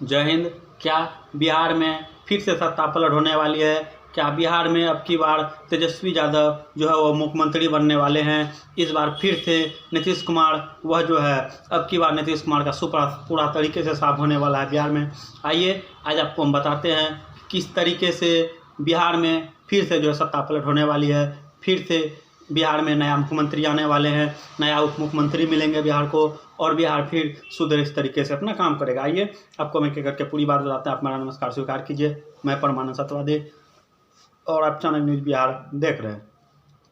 जय हिंद। क्या बिहार में फिर से सत्ता पलट होने वाली है? क्या बिहार में अब की बार तेजस्वी यादव जो है वो मुख्यमंत्री बनने वाले हैं? इस बार फिर से नीतीश कुमार वह जो है अब की बार नीतीश कुमार का सुपड़ा पूरा तरीके से साफ होने वाला है बिहार में। आइए आज आपको हम बताते हैं किस तरीके से बिहार में फिर से जो है सत्ता पलट होने वाली है। फिर से बिहार में नया मुख्यमंत्री आने वाले हैं, नया उप मुख्यमंत्री मिलेंगे बिहार को, और बिहार फिर सुधर इस तरीके से अपना काम करेगा। आइए आपको मैं क्या करके पूरी बात बताते हैं। आप मेरा नमस्कार स्वीकार कीजिए। मैं परमानंद सत्यवादी और आप चैनल न्यूज़ बिहार देख रहे हैं।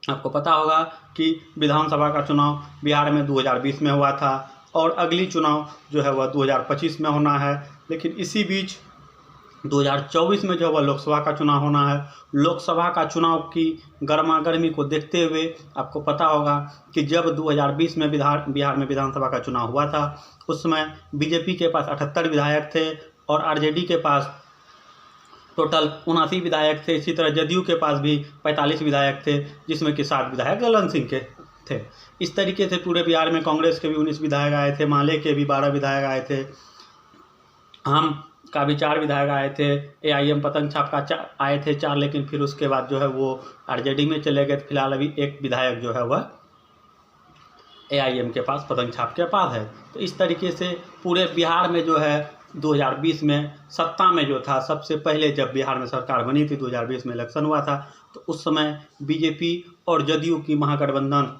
आपको पता होगा कि विधानसभा का चुनाव बिहार में 2020 में हुआ था और अगली चुनाव जो है वह 2025 में होना है। लेकिन इसी बीच 2024 में जो है वह लोकसभा का चुनाव होना है। लोकसभा का चुनाव की गर्मागर्मी को देखते हुए आपको पता होगा कि जब 2020 में बिहार में विधानसभा का चुनाव हुआ था उस समय बीजेपी के पास 78 विधायक थे और आरजेडी के पास टोटल 79 विधायक थे। इसी तरह जदयू के पास भी 45 विधायक थे, जिसमें कि 7 विधायक ललन सिंह के थे। इस तरीके से पूरे बिहार में कांग्रेस के भी 19 विधायक आए थे, माले के भी 12 विधायक आए थे, हम का भी 4 विधायक आए थे, एआईएम पतंग छाप का आए थे 4, लेकिन फिर उसके बाद जो है वो आरजेडी में चले गए। फिलहाल अभी एक विधायक जो है वह एआईएम के पास पतंग छाप के पास है। तो इस तरीके से पूरे बिहार में जो है 2020 में सत्ता में जो था, सबसे पहले जब बिहार में सरकार बनी थी 2020 में इलेक्शन हुआ था, तो उस समय बीजेपी और जदयू की महागठबंधन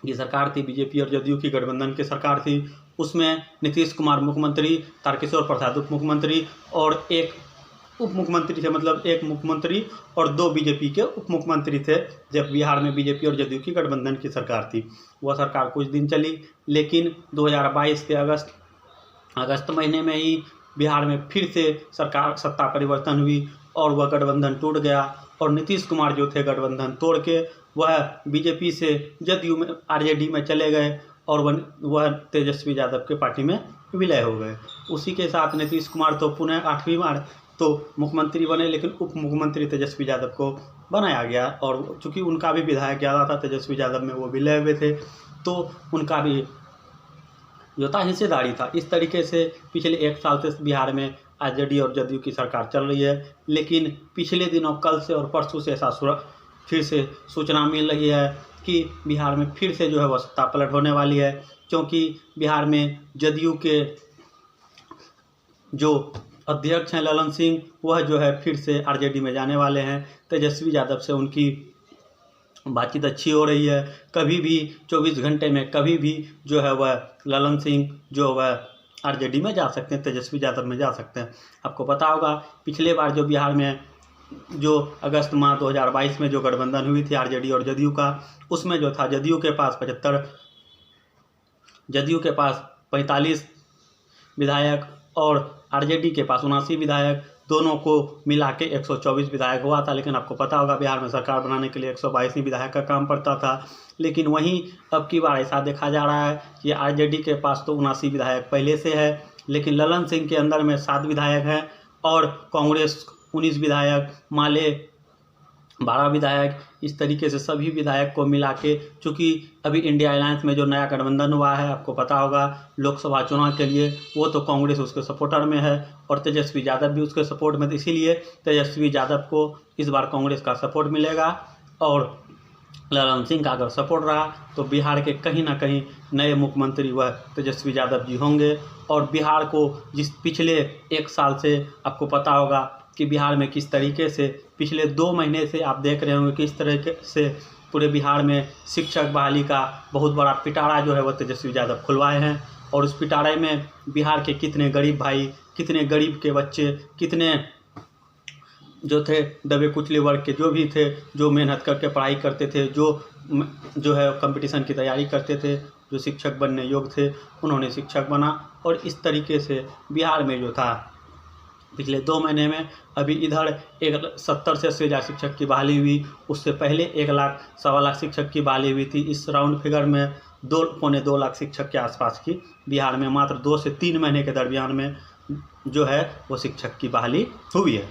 की सरकार थी। बीजेपी और जदयू की गठबंधन की सरकार थी। उसमें नीतीश कुमार मुख्यमंत्री, तारकिशोर प्रसाद उप मुख्यमंत्री और एक उप मुख्यमंत्री थे, मतलब एक मुख्यमंत्री और 2 बीजेपी के उप मुख्यमंत्री थे। जब बिहार में बीजेपी और जदयू की गठबंधन की सरकार थी, वह सरकार कुछ दिन चली, लेकिन 2022 के अगस्त महीने में ही बिहार में फिर से सरकार सत्ता परिवर्तन हुई और वह गठबंधन टूट गया और नीतीश कुमार जो थे गठबंधन तोड़ के वह बीजेपी से जदयू में आरजेडी में चले गए और वह तेजस्वी यादव के पार्टी में विलय हो गए। उसी के साथ नीतीश कुमार तो पुनः 8वीं बार तो मुख्यमंत्री बने, लेकिन उप मुख्यमंत्री तेजस्वी यादव को बनाया गया और चूँकि उनका भी विधायक ज़्यादा था तेजस्वी यादव में, वो विलय हुए थे, तो उनका भी जो था हिस्सेदारी था। इस तरीके से पिछले 1 साल से बिहार में आरजेडी और जदयू की सरकार चल रही है। लेकिन पिछले दिनों कल से और परसों से ऐसा फिर से सूचना मिल रही है कि बिहार में फिर से जो है वह सत्ता पलट होने वाली है, क्योंकि बिहार में जदयू के जो अध्यक्ष हैं ललन सिंह, वह जो है फिर से आरजेडी में जाने वाले हैं। तेजस्वी यादव से उनकी बातचीत अच्छी हो रही है। कभी भी 24 घंटे में कभी भी जो है वह ललन सिंह जो वह आरजेडी में जा सकते हैं, तेजस्वी यादव में जा सकते हैं। आपको पता होगा पिछले बार जो बिहार में जो अगस्त माह 2022 में जो गठबंधन हुई थी आरजेडी और जदयू का, उसमें जो था जदयू के पास 75, जदयू के पास 45 विधायक और आरजेडी के पास 79 विधायक, दोनों को मिला के 124 विधायक हुआ था। लेकिन आपको पता होगा बिहार में सरकार बनाने के लिए 122 ही विधायक का काम पड़ता था। लेकिन वहीं अब की बार ऐसा देखा जा रहा है कि आरजेडी के पास तो 79 विधायक पहले से है, लेकिन ललन सिंह के अंदर में 7 विधायक हैं और कांग्रेस 19 विधायक, माले 12 विधायक, इस तरीके से सभी विधायक को मिला के, चूँकि अभी इंडिया अलायंस में जो नया गठबंधन हुआ है, आपको पता होगा लोकसभा चुनाव के लिए, वो तो कांग्रेस उसके सपोर्टर में है और तेजस्वी यादव भी उसके सपोर्ट में, इसीलिए तेजस्वी यादव को इस बार कांग्रेस का सपोर्ट मिलेगा और ललन सिंह का अगर सपोर्ट रहा तो बिहार के कहीं ना कहीं नए मुख्यमंत्री वह तेजस्वी यादव जी होंगे। और बिहार को जिस पिछले 1 साल से आपको पता होगा कि बिहार में किस तरीके से पिछले 2 महीने से आप देख रहे होंगे किस तरीके से पूरे बिहार में शिक्षक बहाली का बहुत बड़ा पिटारा जो है वह तेजस्वी यादव खुलवाए हैं। और उस पिटारे में बिहार के कितने गरीब भाई, कितने गरीब के बच्चे, कितने जो थे दबे कुचले वर्ग के जो भी थे, जो मेहनत करके पढ़ाई करते थे, जो है कंपटीशन की तैयारी करते थे, जो शिक्षक बनने योग्य थे, उन्होंने शिक्षक बना। और इस तरीके से बिहार में जो था पिछले 2 महीने में अभी इधर 70 से 80 हज़ार शिक्षक की बहाली हुई, उससे पहले 1 लाख सवा लाख शिक्षक की बहाली हुई थी। इस राउंड फिगर में 2 लाख शिक्षक के आसपास की बिहार में मात्र 2 से 3 महीने के दरमियान में जो है वो शिक्षक की बहाली हुई है।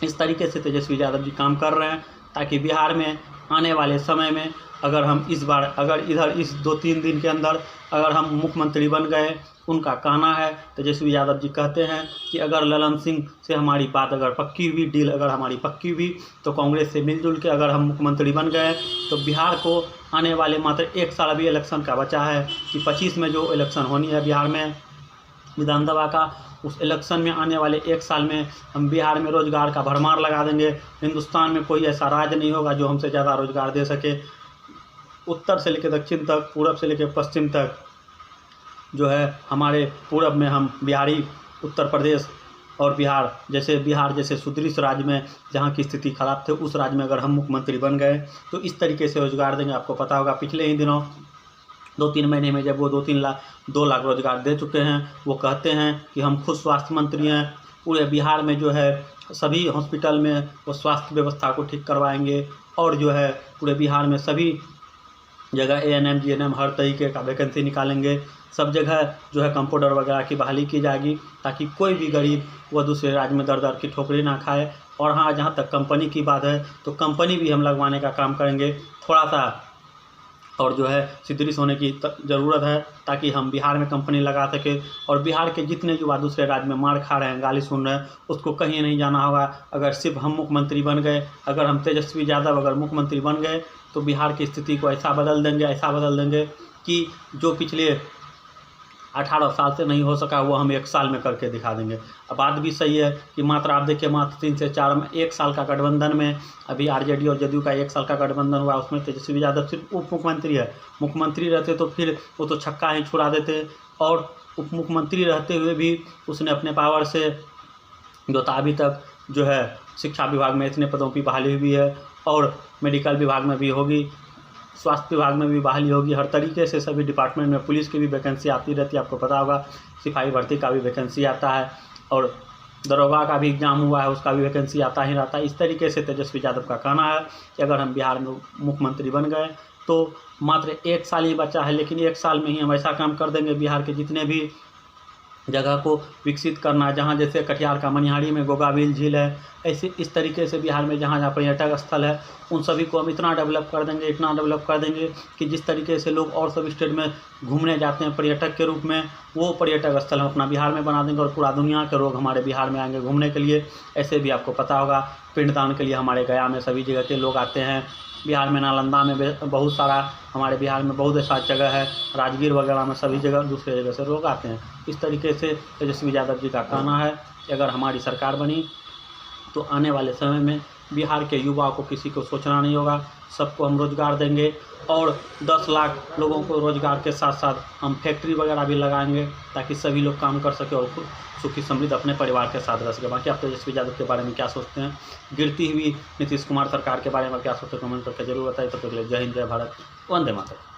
इस तरीके से तेजस्वी यादव जी काम कर रहे हैं ताकि बिहार में आने वाले समय में अगर हम इस बार अगर इधर इस 2-3 दिन के अंदर अगर हम मुख्यमंत्री बन गए, उनका कहना है तेजस्वी यादव जी कहते हैं कि अगर ललन सिंह से हमारी बात अगर पक्की हुई, डील अगर हमारी पक्की हुई, तो कांग्रेस से मिलजुल के अगर हम मुख्यमंत्री बन गए तो बिहार को आने वाले मात्र 1 साल अभी इलेक्शन का बचा है कि 25 में जो इलेक्शन होनी है बिहार में विधानसभा का, उस इलेक्शन में आने वाले 1 साल में हम बिहार में रोजगार का भरमार लगा देंगे। हिंदुस्तान में कोई ऐसा राज्य नहीं होगा जो हमसे ज़्यादा रोजगार दे सके। उत्तर से लेकर दक्षिण तक, पूरब से लेकर पश्चिम तक जो है हमारे पूरब में हम बिहारी, उत्तर प्रदेश और बिहार जैसे सुदृढ़ राज्य में जहाँ की स्थिति खराब थे, उस राज्य में अगर हम मुख्यमंत्री बन गए तो इस तरीके से रोजगार देंगे। आपको पता होगा पिछले ही दिनों 2-3 महीने में जब वो 2 लाख रोजगार दे चुके हैं, वो कहते हैं कि हम खुद स्वास्थ्य मंत्री हैं, पूरे बिहार में जो है सभी हॉस्पिटल में वो स्वास्थ्य व्यवस्था को ठीक करवाएंगे और जो है पूरे बिहार में सभी जगह ANM GNM हर तरीके का वैकेंसी निकालेंगे। सब जगह जो है कंप्यूटर वगैरह की बहाली की जाएगी ताकि कोई भी गरीब वह दूसरे राज्य में दर की ठोकरी ना खाए। और हाँ, जहाँ तक कंपनी की बात है तो कंपनी भी हम लगवाने का काम करेंगे थोड़ा सा, और जो है सुदृढ़ होने की ज़रूरत है ताकि हम बिहार में कंपनी लगा सकें। और बिहार के जितने युवा दूसरे राज्य में मार खा रहे हैं, गाली सुन रहे हैं, उसको कहीं नहीं जाना होगा। अगर सिर्फ हम मुख्यमंत्री बन गए, अगर हम तेजस्वी यादव अगर मुख्यमंत्री बन गए तो बिहार की स्थिति को ऐसा बदल देंगे कि जो पिछले 18 साल से नहीं हो सका वो हम 1 साल में करके दिखा देंगे। अब बात भी सही है कि मात्र आप देखिए मात्र 3 से 4 में 1 साल का गठबंधन में अभी RJD और जदयू का 1 साल का गठबंधन हुआ, उसमें तेजस्वी यादव सिर्फ उप मुख्यमंत्री है। मुख्यमंत्री रहते तो फिर वो तो छक्का ही छुड़ा देते, और उप मुख्यमंत्री रहते हुए भी उसने अपने पावर से जो अभी तक जो है शिक्षा विभाग में इतने पदों की बहाली हुई है, और मेडिकल विभाग में भी होगी, स्वास्थ्य विभाग में भी बहाली होगी, हर तरीके से सभी डिपार्टमेंट में पुलिस की भी वैकेंसी आती रहती है। आपको पता होगा सिपाही भर्ती का भी वैकेंसी आता है, और दरोगा का भी एग्जाम हुआ है, उसका भी वैकेंसी आता ही रहता है। इस तरीके से तेजस्वी यादव का कहना है कि अगर हम बिहार में मुख्यमंत्री बन गए तो मात्र 1 साल ही बचा है, लेकिन 1 साल में ही हम ऐसा काम कर देंगे बिहार के जितने भी जगह को विकसित करना, जहाँ जैसे कटिहार का मनिहारी में गोगाबिल झील है, ऐसे इस तरीके से बिहार में जहाँ जहाँ पर्यटक स्थल है उन सभी को हम इतना डेवलप कर देंगे कि जिस तरीके से लोग और सब स्टेट में घूमने जाते हैं पर्यटक के रूप में, वो पर्यटक स्थल हम अपना बिहार में बना देंगे और पूरा दुनिया के लोग हमारे बिहार में आएंगे घूमने के लिए। ऐसे भी आपको पता होगा पिंडदान के लिए हमारे गया में सभी जगह के लोग आते हैं। बिहार में नालंदा में बहुत सारा, हमारे बिहार में बहुत ऐसा जगह है, राजगीर वगैरह में सभी जगह दूसरे जगह से लोग आते हैं। इस तरीके से तेजस्वी यादव जी का कहना है कि अगर हमारी सरकार बनी तो आने वाले समय में बिहार के युवाओं को किसी को सोचना नहीं होगा, सबको हम रोज़गार देंगे, और 10 लाख लोगों को रोज़गार के साथ साथ हम फैक्ट्री वगैरह भी लगाएंगे ताकि सभी लोग काम कर सके और सुखी समृद्ध अपने परिवार के साथ रह सके। बाकी आप तेजस्वी यादव के बारे में क्या सोचते हैं, गिरती हुई नीतीश कुमार सरकार के बारे में क्या सोचते हैं, कमेंट करके जरूर बताइए। तब तक के लिए जय हिंद, जय भारत, वंदे मातरम।